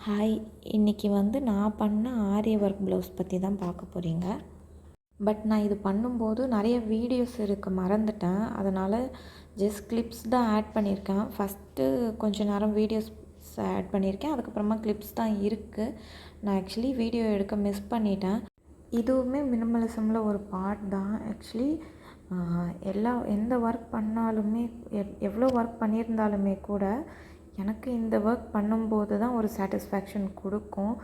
Hi, இன்றைக்கி நான் பண்ண ஆரி ஒர்க் ப்ளவுஸ் பற்றி தான் பார்க்க போகிறீங்க. பட் நான் இது பண்ணும்போது நிறைய வீடியோஸ் மறந்துட்டேன். அதனால் ஜஸ்ட் கிளிப்ஸ் தான் ஆட் பண்ணியிருக்கேன். ஃபஸ்ட்டு கொஞ்சம் நேரம் வீடியோஸ் ஆட் பண்ணியிருக்கேன். அதுக்கப்புறமா கிளிப்ஸ் தான் இருக்குது. நான் ஆக்சுவலி வீடியோ எடுக்க மிஸ் பண்ணிட்டேன். இதுவுமே மினிமலிசமில் ஒரு பார்ட் தான். ஆக்சுவலி எந்த ஒர்க் பண்ணாலுமே எவ்வளோ ஒர்க் பண்ணியிருந்தாலுமே கூட எனக்கு இந்த ஒர்க் பண்ணும்போது தான் ஒரு சாட்டிஸ்ஃபேக்ஷன் கொடுக்கும்.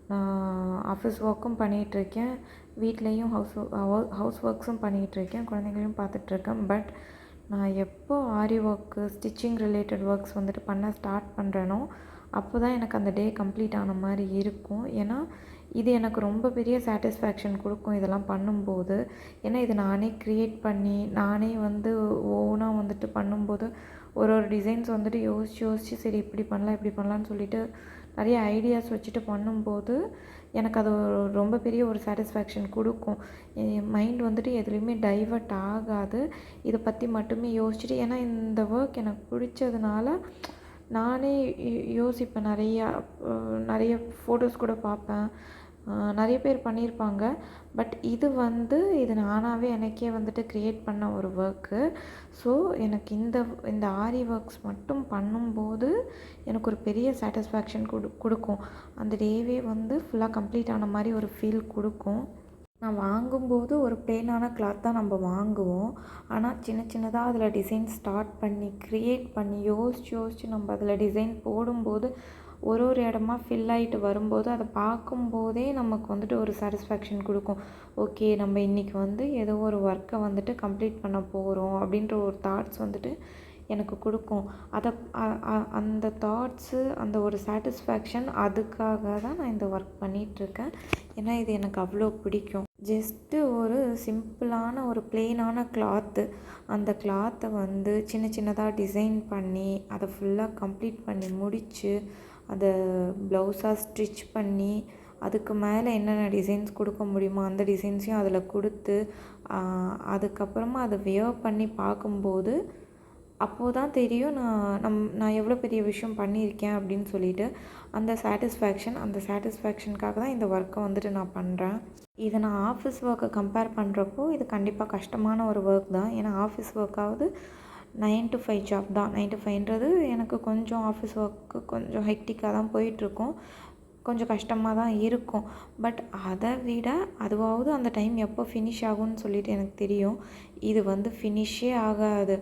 நான் ஆஃபீஸ் ஒர்க்கும் பண்ணிகிட்ருக்கேன், வீட்லேயும் ஹவுஸ் ஒர்க்ஸும் பண்ணிகிட்ருக்கேன், குழந்தைங்களையும் பார்த்துட்ருக்கேன். பட் நான் எப்போ ஆரி ஒர்க்கு ஸ்டிச்சிங் ரிலேட்டட் ஒர்க்ஸ் பண்ண ஸ்டார்ட் பண்ணுறேனோ அப்போ தான் எனக்கு அந்த டே கம்ப்ளீட் ஆன மாதிரி இருக்கும். ஏன்னா இது எனக்கு ரொம்ப பெரிய சாட்டிஸ்ஃபேக்ஷன் கொடுக்கும் இதெல்லாம் பண்ணும்போது. ஏன்னா இது நானே க்ரியேட் பண்ணி நானே ஓனாக பண்ணும்போது ஒரு டிசைன்ஸ் யோசித்து சரி இப்படி பண்ணலாம் இப்படி பண்ணலான்னு சொல்லிட்டு நிறைய ஐடியாஸ் வச்சுட்டு பண்ணும்போது எனக்கு அது ரொம்ப பெரிய ஒரு சாட்டிஸ்ஃபேக்ஷன் கொடுக்கும். என் மைண்ட் எதுலேயுமே டைவர்ட் ஆகாது. இதை பற்றி மட்டுமே யோசிச்சுட்டு, ஏன்னா இந்த ஒர்க் எனக்கு பிடிச்சதுனால நானே யோசிப்பேன். நிறைய ஃபோட்டோஸ் கூட பார்ப்பேன். நிறைய பேர் பண்ணியிருப்பாங்க. பட் இது நானாகவே எனக்கே க்ரியேட் பண்ண ஒரு ஒர்க்கு. ஸோ எனக்கு இந்த ஆரி ஒர்க்ஸ் மட்டும் பண்ணும்போது எனக்கு ஒரு பெரிய சாட்டிஸ்ஃபேக்ஷன் கொடுக்கும். அந்த டேவே ஃபுல்லாக கம்ப்ளீட் ஆன மாதிரி ஒரு ஃபீல் கொடுக்கும். நான் வாங்கும்போது ஒரு ப்ளெயினான கிளாத் தான் நம்ம வாங்குவோம். ஆனால் சின்னதாக அதில் டிசைன் ஸ்டார்ட் பண்ணி க்ரியேட் பண்ணி யோசித்து நம்ம அதில் டிசைன் போடும்போது ஒரு இடமா ஃபில் ஆகிட்டு வரும்போது அதை பார்க்கும்போதே நமக்கு ஒரு சாட்டிஸ்ஃபேக்ஷன் கொடுக்கும். ஓகே, நம்ம இன்றைக்கி ஏதோ ஒரு ஒர்க்கை கம்ப்ளீட் பண்ண போகிறோம் அப்படின்ற ஒரு தாட்ஸ் எனக்கு கொடுக்கும். அந்த தாட்ஸு, அந்த ஒரு சாட்டிஸ்ஃபேக்ஷன், அதுக்காக தான் நான் இந்த ஒர்க் பண்ணிகிட்ருக்கேன். ஏன்னா இது எனக்கு அவ்வளோ பிடிக்கும். ஜஸ்ட்டு ஒரு சிம்பிளான ஒரு ப்ளெயினான கிளாத்து, அந்த கிளாத்தை சின்னதாக டிசைன் பண்ணி அதை ஃபுல்லாக கம்ப்ளீட் பண்ணி முடித்து அதை ப்ளவுஸாக ஸ்டிச் பண்ணி அதுக்கு மேலே என்னென்ன டிசைன்ஸ் கொடுக்க முடியுமோ அந்த டிசைன்ஸையும் அதில் கொடுத்து அதுக்கப்புறமா அதை வியர் பண்ணி பார்க்கும்போது அப்போது தான் தெரியும் நான் எவ்வளோ பெரிய விஷயம் பண்ணியிருக்கேன் அப்படின்னு சொல்லிட்டு. அந்த சாட்டிஸ்ஃபேக்ஷனுக்காக தான் இந்த ஒர்க்கை நான் பண்ணுறேன். இதை நான் ஆஃபீஸ் ஒர்க்கை கம்பேர் பண்ணுறப்போ இது கண்டிப்பாக கஷ்டமான ஒரு ஒர்க் தான். ஏன்னா ஆஃபீஸ் ஒர்க்காவது 9 to 5 ஜாப் தான். 9 to 5ன்றது எனக்கு கொஞ்சம் ஆஃபீஸ் ஒர்க்கு கொஞ்சம் ஹெக்டிக்காக தான் போயிட்டுருக்கும், கொஞ்சம் கஷ்டமாக தான் இருக்கும். பட் அதை விட அதுவாவது அந்த டைம் எப்போ ஃபினிஷ் ஆகும்னு சொல்லிட்டு எனக்கு தெரியும். இது ஃபினிஷே ஆகாது.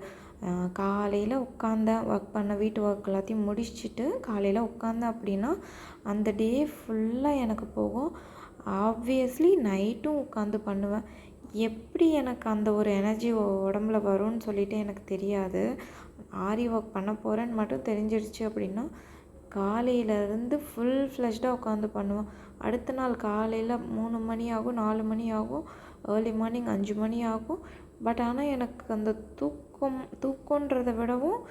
காலையில் உட்காந்தேன், ஒர்க் பண்ண வீட்டு ஒர்க் எல்லாத்தையும் முடிச்சுட்டு காலையில் உட்காந்தேன் அப்படின்னா அந்த டே ஃபுல்லாக எனக்கு போகும். ஆப்வியஸ்லி நைட்டும் உட்காந்து பண்ணுவேன். எப்படி எனக்கு அந்த ஒரு எனர்ஜி உடம்புல வரும்னு சொல்லிட்டு எனக்கு தெரியாது. ஆரி ஒர்க் பண்ண போகிறேன்னு மட்டும் தெரிஞ்சிடுச்சு அப்படின்னா காலையிலேருந்து ஃபுல் ஃப்ளெஷ்டாக உட்காந்து பண்ணுவேன். அடுத்த நாள் காலையில் 3 மணி ஆகும், 4 மணி ஆகும், ஏர்லி மார்னிங் 5 மணி ஆகும். பட் ஆனால் எனக்கு அந்த தூக்கன்றதை விடவும்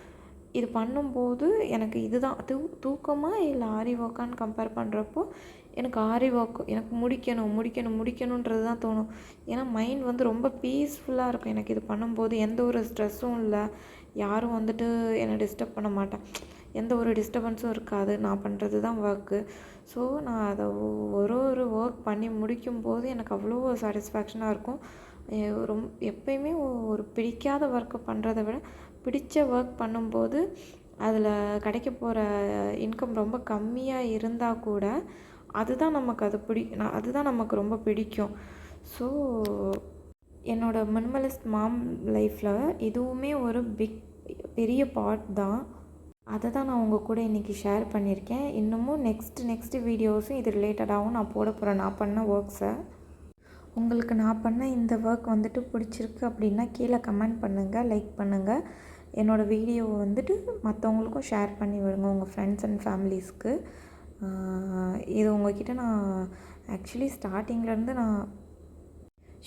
இது பண்ணும்போது எனக்கு இதுதான் தூக்கமாக இல்லை ஆரி ஒர்க்கான்னு கம்பேர் பண்ணுறப்போ எனக்கு ஆரி ஒர்க் எனக்கு முடிக்கணுன்றது தான் தோணும். ஏன்னா மைண்ட் ரொம்ப பீஸ்ஃபுல்லாக இருக்கும் எனக்கு இது பண்ணும்போது. எந்த ஒரு ஸ்ட்ரெஸ்ஸும் இல்லை, யாரும் என்னை டிஸ்டர்ப் பண்ண மாட்டேன், எந்த ஒரு டிஸ்டர்பன்ஸும் இருக்காது. நான் பண்ணுறது தான் ஒர்க்கு. ஸோ நான் அதை ஒரு ஒர்க் பண்ணி முடிக்கும்போது எனக்கு அவ்வளோ சாட்டிஸ்ஃபேக்ஷனாக இருக்கும். எப்பயுமே ஒரு பிடிக்காத ஒர்க்கை பண்ணுறத விட பிடிச்ச ஒர்க் பண்ணும்போது அதில் கிடைக்க போகிற இன்கம் ரொம்ப கம்மியாக இருந்தால் கூட அதுதான் நமக்கு ரொம்ப பிடிக்கும். ஸோ என்னோடய மினிமலிஸ்ட் மாம் லைஃப்பில் இதுவுமே ஒரு பெரிய பார்ட் தான். அதை தான் நான் உங்கள் கூட இன்றைக்கி ஷேர் பண்ணியிருக்கேன். இன்னமும் நெக்ஸ்ட் வீடியோஸும் இது ரிலேட்டடாகவும் நான் போட போகிறேன் நான் பண்ண ஒர்க்ஸை. உங்களுக்கு நான் பண்ண இந்த ஒர்க் பிடிச்சிருக்கு அப்படின்னா கீழே கமெண்ட் பண்ணுங்கள், லைக் பண்ணுங்கள். என்னோடய வீடியோவை மற்றவங்களுக்கும் ஷேர் பண்ணி விடுங்க, உங்கள் ஃப்ரெண்ட்ஸ் அண்ட் ஃபேமிலிஸ்க்கு. இது உங்கள்கிட்ட நான் ஆக்சுவலி ஸ்டார்டிங்லேருந்து நான்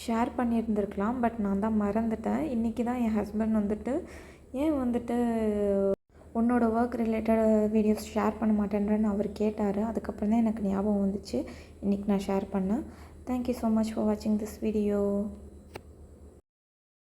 ஷேர் பண்ணியிருந்துருக்கலாம். பட் நான் தான் மறந்துட்டேன். இன்றைக்கி தான் என் ஹஸ்பண்ட் ஏன் உன்னோட ஒர்க் ரிலேட்டட் வீடியோஸ் ஷேர் பண்ண மாட்டேன்றன்னு அவர் கேட்டார். அதுக்கப்புறம் தான் எனக்கு ஞாபகம் வந்துச்சு, இன்றைக்கி நான் ஷேர் பண்ணேன். Thank you so much for watching this video.